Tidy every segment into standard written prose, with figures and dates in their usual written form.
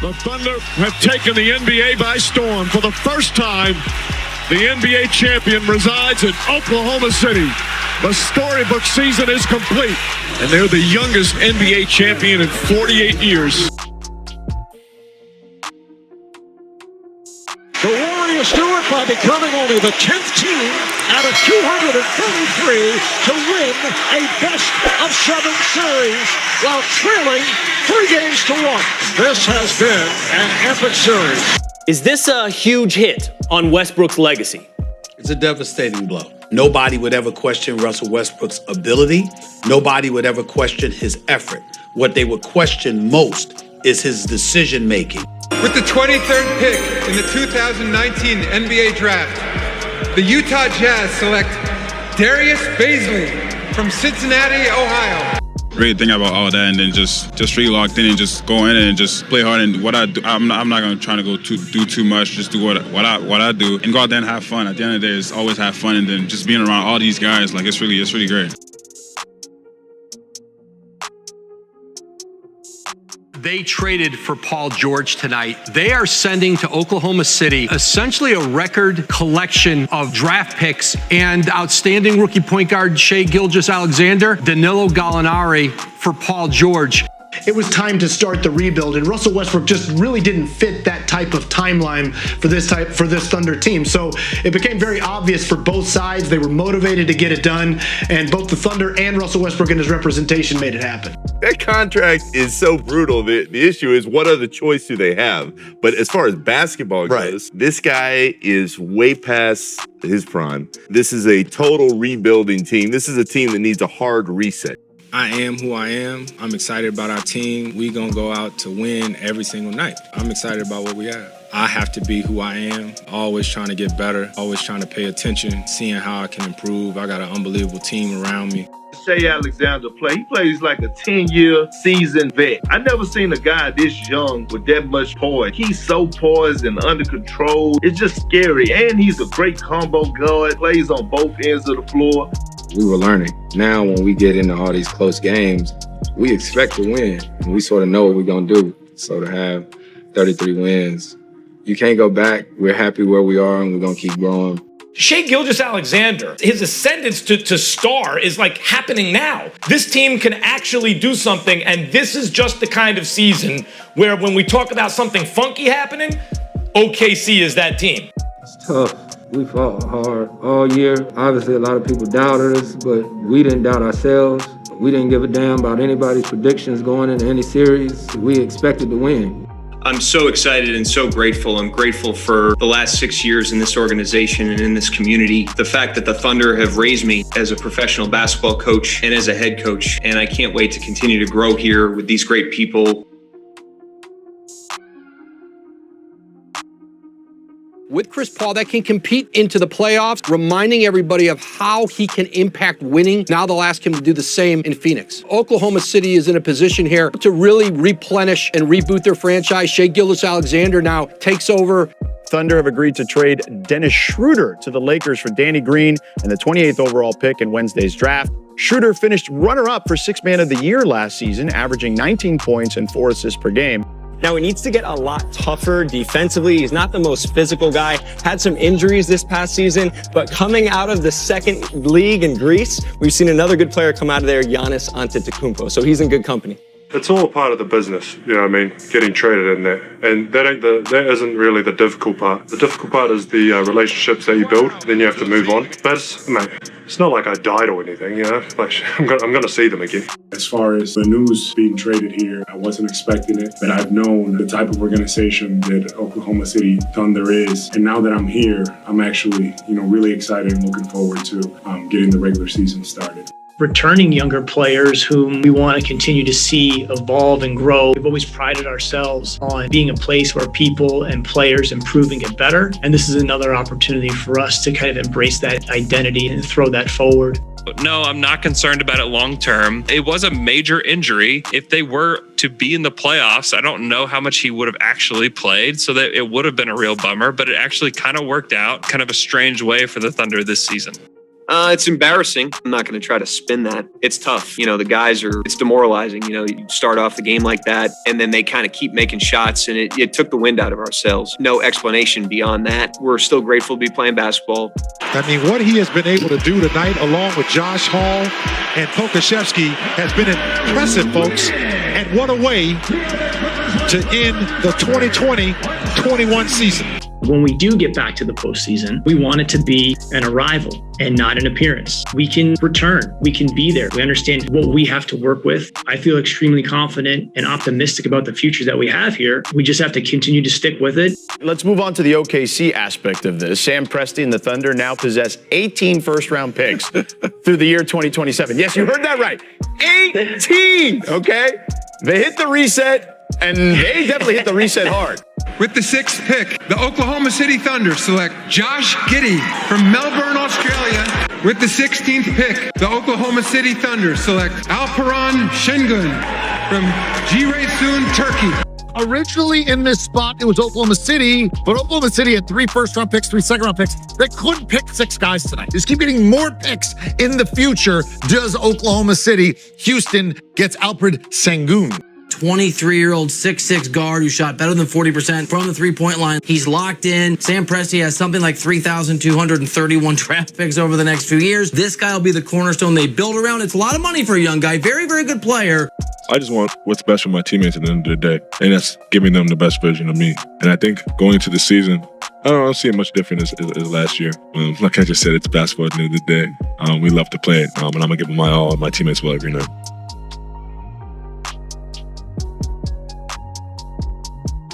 The Thunder have taken the NBA by storm. For the first time, the NBA champion resides in Oklahoma City. The storybook season is complete, and they're the youngest NBA champion in 48 years. The Warriors do it by becoming only the 10th team out of 233 to win a best-of-7 series while trailing 3-1. This has been an epic series. Is this a huge hit on Westbrook's legacy? It's a devastating blow. Nobody would ever question Russell Westbrook's ability. Nobody would ever question his effort. What they would question most is his decision-making. With the 23rd pick in the 2019 NBA Draft, the Utah Jazz select Darius Bazley from Cincinnati, Ohio. Great thing about all that, and then just really locked in and just go in and just play hard. And what I do, I'm not gonna try to do too much. Just do what I do and go out there and have fun. At the end of the day, it's always have fun, and then just being around all these guys, like it's really great. They traded for Paul George tonight. They are sending to Oklahoma City essentially a record collection of draft picks and outstanding rookie point guard Shai Gilgeous-Alexander, Danilo Gallinari for Paul George. It was time to start the rebuild, and Russell Westbrook just really didn't fit that type of timeline for this Thunder team. So it became very obvious for both sides. They were motivated to get it done, and both the Thunder and Russell Westbrook and his representation made it happen. That contract is so brutal. The issue is, what other choice do they have? But as far as basketball goes, this guy is way past his prime. This is a total rebuilding team. This is a team that needs a hard reset. I am who I am. I'm excited about our team. We gonna go out to win every single night. I'm excited about what we have. I have to be who I am, always trying to get better, always trying to pay attention, seeing how I can improve. I got an unbelievable team around me. Shai Alexander play. He plays like a 10-year seasoned vet. I never seen a guy this young with that much poise. He's so poised and under control. It's just scary. And he's a great combo guard, plays on both ends of the floor. We were learning. Now when we get into all these close games, we expect to win. And we sort of know what we're going to do. So to have 33 wins, you can't go back. We're happy where we are, and we're going to keep growing. Shai Gilgeous-Alexander, his ascendance to star is like happening now. This team can actually do something, and this is just the kind of season where when we talk about something funky happening, OKC is that team. It's tough. We fought hard all year. Obviously, a lot of people doubted us, but we didn't doubt ourselves. We didn't give a damn about anybody's predictions going into any series. We expected to win. I'm so excited and so grateful. I'm grateful for the last 6 years in this organization and in this community. The fact that the Thunder have raised me as a professional basketball coach and as a head coach. And I can't wait to continue to grow here with these great people. With Chris Paul that can compete into the playoffs, reminding everybody of how he can impact winning. Now they'll ask him to do the same in Phoenix. Oklahoma City is in a position here to really replenish and reboot their franchise. Shai Gilgeous-Alexander now takes over. Thunder have agreed to trade Dennis Schroeder to the Lakers for Danny Green and the 28th overall pick in Wednesday's draft. Schroeder finished runner-up for Sixth Man of the Year last season, averaging 19 points and 4 assists per game. Now, he needs to get a lot tougher defensively. He's not the most physical guy. Had some injuries this past season, but coming out of the second league in Greece, we've seen another good player come out of there, Giannis Antetokounmpo. So he's in good company. It's all a part of the business, you know what I mean, getting traded in there. And that isn't really the difficult part. The difficult part is the relationships that you build, then you have to move on. But it's not like I died or anything, you know, like I'm gonna see them again. As far as the news being traded here, I wasn't expecting it, but I've known the type of organization that Oklahoma City Thunder is. And now that I'm here, I'm actually, really excited and looking forward to getting the regular season started. Returning younger players whom we want to continue to see evolve and grow. We've always prided ourselves on being a place where people and players improve and get better. And this is another opportunity for us to kind of embrace that identity and throw that forward. No, I'm not concerned about it long term. It was a major injury. If they were to be in the playoffs, I don't know how much he would have actually played, so that it would have been a real bummer, but it actually kind of worked out kind of a strange way for the Thunder this season. It's embarrassing. I'm not going to try to spin that. It's tough. It's demoralizing. You start off the game like that, and then they kind of keep making shots, and it took the wind out of our sails. No explanation beyond that. We're still grateful to be playing basketball. I mean, what he has been able to do tonight, along with Josh Hall and Pokashevsky, has been impressive, folks. And what a way to end the 2020-21 season. When we do get back to the postseason, we want it to be an arrival and not an appearance. We can return. We can be there. We understand what we have to work with. I feel extremely confident and optimistic about the future that we have here. We just have to continue to stick with it. Let's move on to the OKC aspect of this. Sam Presti and the Thunder now possess 18 first-round picks through the year 2027. Yes, you heard that right. 18, okay? They hit the reset, and they definitely hit the reset hard. With the 6th pick, the Oklahoma City Thunder select Josh Giddey from Melbourne, Australia. With the 16th pick, the Oklahoma City Thunder select Alperen Şengün from Giresun, Turkey. Originally in this spot, it was Oklahoma City, but Oklahoma City had 3 first-round picks, 3 second-round picks. They couldn't pick 6 guys tonight. Just keep getting more picks in the future. Does Oklahoma City? Houston gets Alperen Şengün. 23-year-old 6'6" guard who shot better than 40% from the three-point line. He's locked in. Sam Presti has something like 3,231 draft picks over the next few years. This guy will be the cornerstone they build around. It's a lot of money for a young guy. Very, very good player. I just want what's best for my teammates at the end of the day, and that's giving them the best version of me. And I think going into the season, I don't see it much different as last year. Like I just said, it's basketball at the end of the day. We love to play it, and I'm going to give them my all, and my teammates will every night.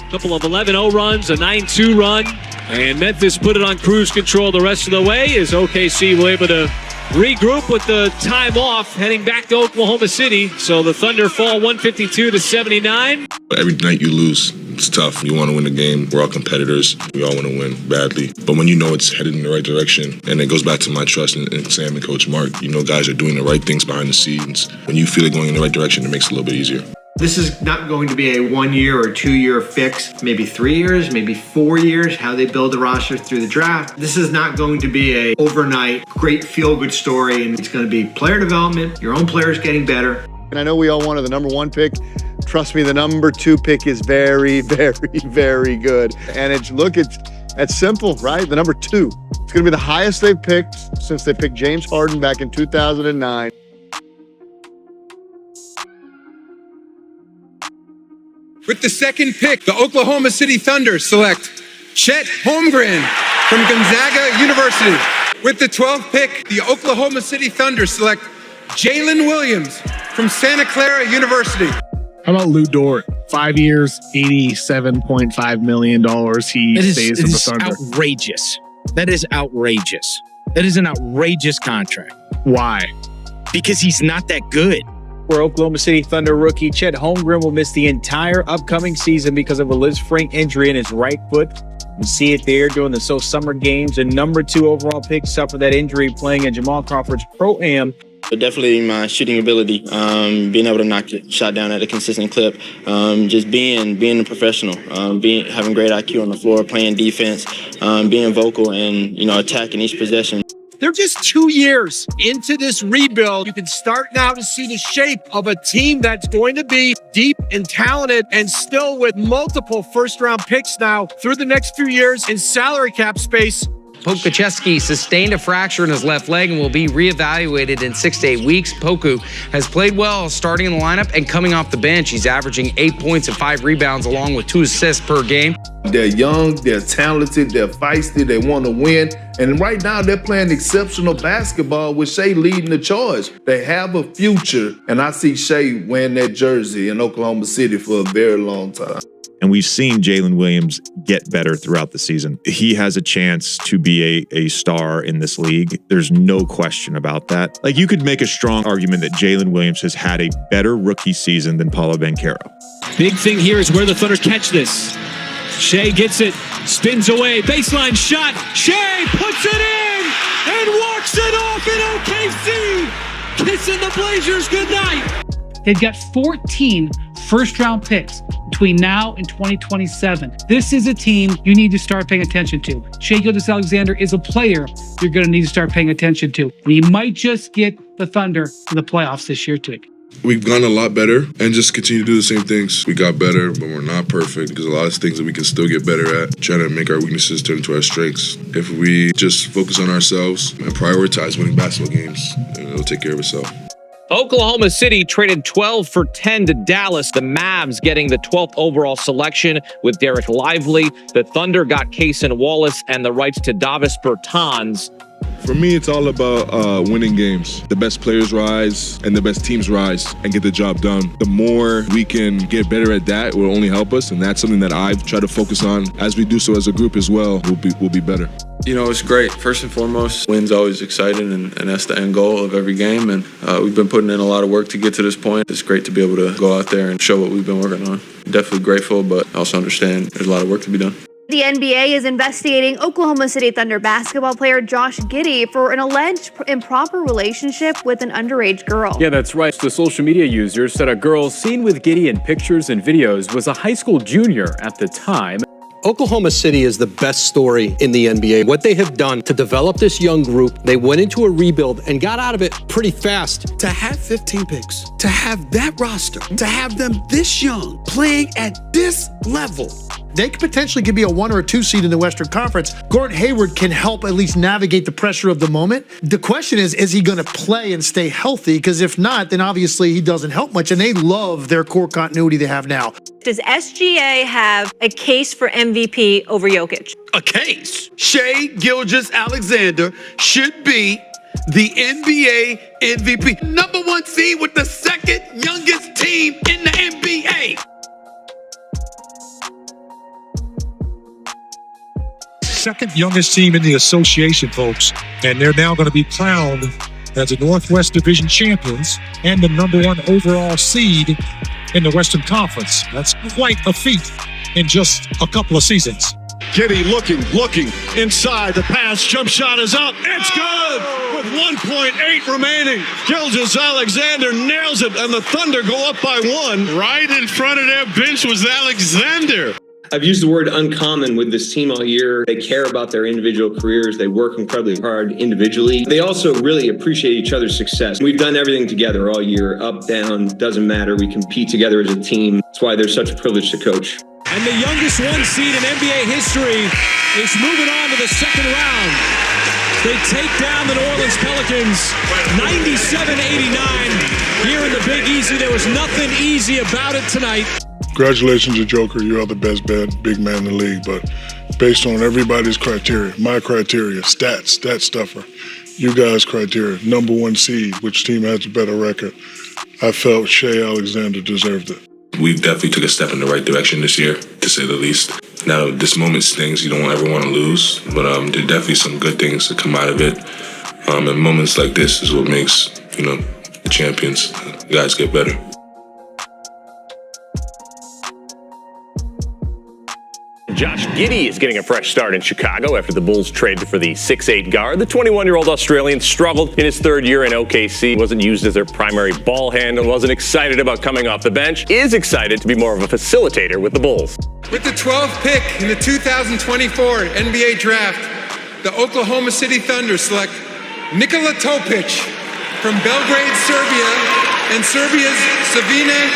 Couple of 11-0 runs, a 9-2 run, and Memphis put it on cruise control the rest of the way as OKC were able to regroup with the time off, heading back to Oklahoma City. So the Thunder fall 152-79. Every night you lose, it's tough. You want to win the game. We're all competitors. We all want to win badly. But when you know it's headed in the right direction, and it goes back to my trust in Sam and Coach Mark, you know guys are doing the right things behind the scenes. When you feel it going in the right direction, it makes it a little bit easier. This is not going to be a 1 year or 2 year fix, maybe 3 years, maybe 4 years, how they build the roster through the draft. This is not going to be a overnight great feel-good story, and it's going to be player development, your own players getting better. And I know we all wanted the number 1 pick. Trust me, the number 2 pick is very, very, very good. And it's simple, right? The number 2. It's going to be the highest they've picked since they picked James Harden back in 2009. With the 2nd pick, the Oklahoma City Thunder select Chet Holmgren from Gonzaga University. With the 12th pick, the Oklahoma City Thunder select Jalen Williams from Santa Clara University. How about Lou Dort? 5 years, $87.5 million. He stays with the Thunder. Outrageous. That is outrageous. That is an outrageous contract. Why? Because he's not that good. Where Oklahoma City Thunder rookie Chet Holmgren will miss the entire upcoming season because of a Lisfranc injury in his right foot. You see it there during the summer games. And number 2 overall pick suffered that injury playing in Jamal Crawford's Pro-Am. But definitely my shooting ability, being able to knock the shot down at a consistent clip, just being a professional, having great IQ on the floor, playing defense, being vocal, and attacking each possession. They're just 2 years into this rebuild. You can start now to see the shape of a team that's going to be deep and talented and still with multiple first-round picks now through the next few years in salary cap space. Pokashevsky sustained a fracture in his left leg and will be reevaluated in 6 to 8 weeks. Poku has played well starting in the lineup and coming off the bench. He's averaging 8 points and 5 rebounds along with 2 assists per game. They're young, they're talented, they're feisty, they want to win. And right now they're playing exceptional basketball with Shai leading the charge. They have a future, and I see Shai wearing that jersey in Oklahoma City for a very long time. And we've seen Jalen Williams get better throughout the season. He has a chance to be a star in this league. There's no question about that. Like, you could make a strong argument that Jalen Williams has had a better rookie season than Paolo Banchero. Big thing here is where the Thunder catch this. Shai gets it, spins away, baseline shot. Shai puts it in and walks it off in OKC. Kissing the Blazers goodnight. They've got 14 first-round picks between now and 2027. This is a team you need to start paying attention to. Shai Gilgeous-Alexander is a player you're going to need to start paying attention to. We might just get the Thunder to the playoffs this year, too. We've gone a lot better and just continue to do the same things. We got better, but we're not perfect. There's a lot of things that we can still get better at, trying to make our weaknesses turn into our strengths. If we just focus on ourselves and prioritize winning basketball games, it'll take care of itself. Oklahoma City traded 12 for 10 to Dallas. The Mavs getting the 12th overall selection with Derek Lively. The Thunder got Cason Wallace and the rights to Davis Bertans. For me, it's all about winning games. The best players rise and the best teams rise and get the job done. The more we can get better at that, it will only help us, and that's something that I've tried to focus on. As we do so as a group as well, we'll be better. You know, it's great. First and foremost, win's always exciting, and that's the end goal of every game. And we've been putting in a lot of work to get to this point. It's great to be able to go out there and show what we've been working on. Definitely grateful, but also understand there's a lot of work to be done. The NBA is investigating Oklahoma City Thunder basketball player Josh Giddey for an alleged improper relationship with an underage girl. Yeah, that's right. The social media users said a girl seen with Giddey in pictures and videos was a high school junior at the time. Oklahoma City is the best story in the NBA. What they have done to develop this young group, they went into a rebuild and got out of it pretty fast. To have 15 picks, to have that roster, to have them this young, playing at this level. They could potentially be a 1 or a 2 seed in the Western Conference. Gordon Hayward can help at least navigate the pressure of the moment. The question is he going to play and stay healthy? Because if not, then obviously he doesn't help much, and they love their core continuity they have now. Does SGA have a case for MVP over Jokic? A case? Shai Gilgeous-Alexander should be the NBA MVP. #1 seed with the second youngest team in the NBA. Second youngest team in the association, folks. And they're now going to be crowned as the Northwest Division champions and the #1 overall seed in the Western Conference. That's quite a feat in just a couple of seasons. Giddey looking inside. The pass, jump shot is up. It's good with 1.8 remaining. Gilgeous-Alexander nails it, and the Thunder go up by 1. Right in front of their bench was Alexander. I've used the word uncommon with this team all year. They care about their individual careers. They work incredibly hard individually. They also really appreciate each other's success. We've done everything together all year, up, down, doesn't matter. We compete together as a team. That's why they're such a privilege to coach. And the youngest 1 seed in NBA history is moving on to the second round. They take down the New Orleans Pelicans 97-89 here in the Big Easy. There was nothing easy about it tonight. Congratulations, Joker. You are the best big man in the league. But based on everybody's criteria, my criteria, stat stuffer, you guys' criteria, #1 seed, which team has a better record, I felt Shai Alexander deserved it. We definitely took a step in the right direction this year, to say the least. Now, this moment stings. You don't ever want to lose, but there are definitely some good things that come out of it. And moments like this is what makes, the champions. You guys get better. Josh Giddey is getting a fresh start in Chicago after the Bulls traded for the 6'8 guard. The 21-year-old Australian struggled in his third year in OKC, wasn't used as their primary ball handler, wasn't excited about coming off the bench, is excited to be more of a facilitator with the Bulls. With the 12th pick in the 2024 NBA Draft, the Oklahoma City Thunder select Nikola Topic from Belgrade, Serbia, and Serbia's Savina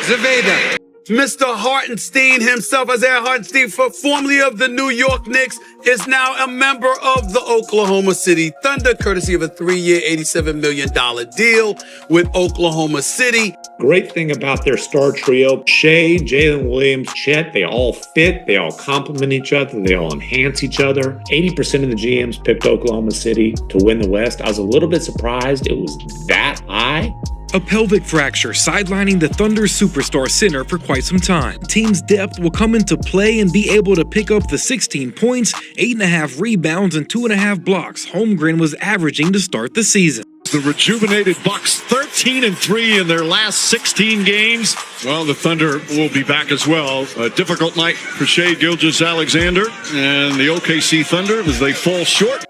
Zaveda. Mr. Hartenstein himself, Isaiah Hartenstein, formerly of the New York Knicks, is now a member of the Oklahoma City Thunder, courtesy of a 3-year, $87 million deal with Oklahoma City. Great thing about their star trio, Shai, Jalen Williams, Chet, they all fit, they all complement each other, they all enhance each other. 80% of the GMs picked Oklahoma City to win the West. I was a little bit surprised it was that high. A pelvic fracture sidelining the Thunder's superstar center for quite some time. Team's depth will come into play and be able to pick up the 16 points, 8.5 rebounds, and 2.5 blocks Holmgren was averaging to start the season. The rejuvenated Bucks 13-3 in their last 16 games. Well, the Thunder will be back as well. A difficult night for Shai Gilgeous-Alexander and the OKC Thunder as they fall short.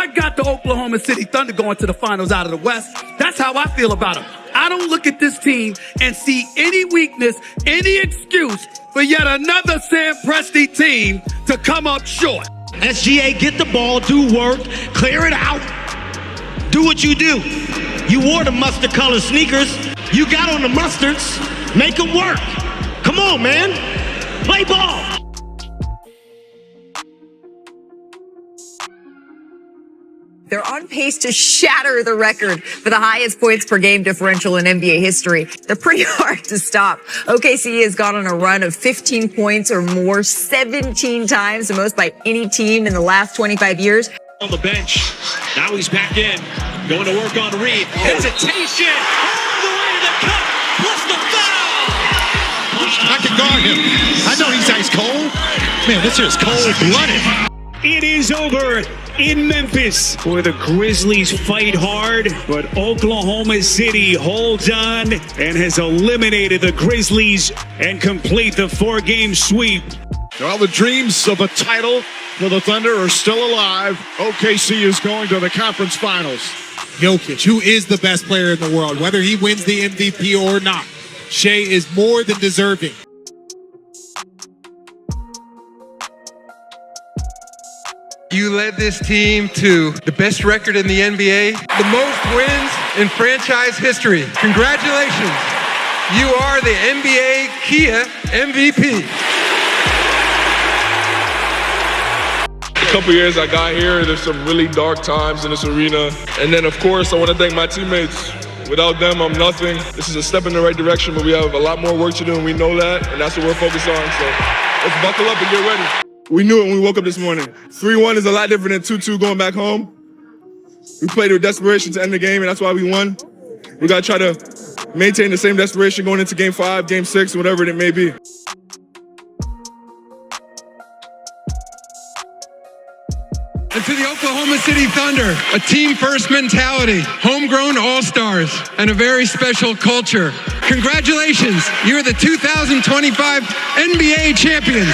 I got the Oklahoma City Thunder going to the finals out of the West. That's how I feel about them. I don't look at this team and see any weakness, any excuse for yet another Sam Presti team to come up short. SGA, get the ball, do work, clear it out, do what you do. You wore the mustard colored sneakers. You got on the mustards. Make them work. Come on, man. Play ball. They're on pace to shatter the record for the highest points per game differential in NBA history. They're pretty hard to stop. OKC has gone on a run of 15 points or more 17 times, the most by any team in the last 25 years. On the bench. Now he's back in. Going to work on Reed. Hesitation. All the way to the cup. Plus the foul. I can guard him. I know he's ice cold. Man, this here is cold-blooded. It is over in Memphis, where the Grizzlies fight hard, but Oklahoma City holds on and has eliminated the Grizzlies and complete the 4-game sweep. All the dreams of a title for the Thunder are still alive. OKC is going to the conference finals. Jokic, who is the best player in the world, whether he wins the MVP or not. Shai is more than deserving. You led this team to the best record in the NBA, the most wins in franchise history. Congratulations. You are the NBA Kia MVP. A couple years I got here, there's some really dark times in this arena. And then, of course, I want to thank my teammates. Without them, I'm nothing. This is a step in the right direction, but we have a lot more work to do, and we know that, and that's what we're focused on. So let's buckle up and get ready. We knew it when we woke up this morning. 3-1 is a lot different than 2-2 going back home. We played with desperation to end the game, and that's why we won. We got to try to maintain the same desperation going into Game 5, Game 6, whatever it may be. And to the Oklahoma City Thunder, a team-first mentality, homegrown all-stars, and a very special culture. Congratulations, you're the 2025 NBA champions.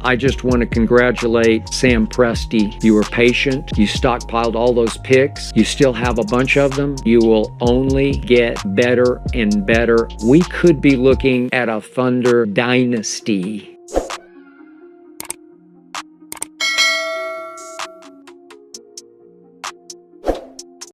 I just want to congratulate Sam Presti. You were patient. You stockpiled all those picks. You still have a bunch of them. You will only get better and better. We could be looking at a Thunder dynasty.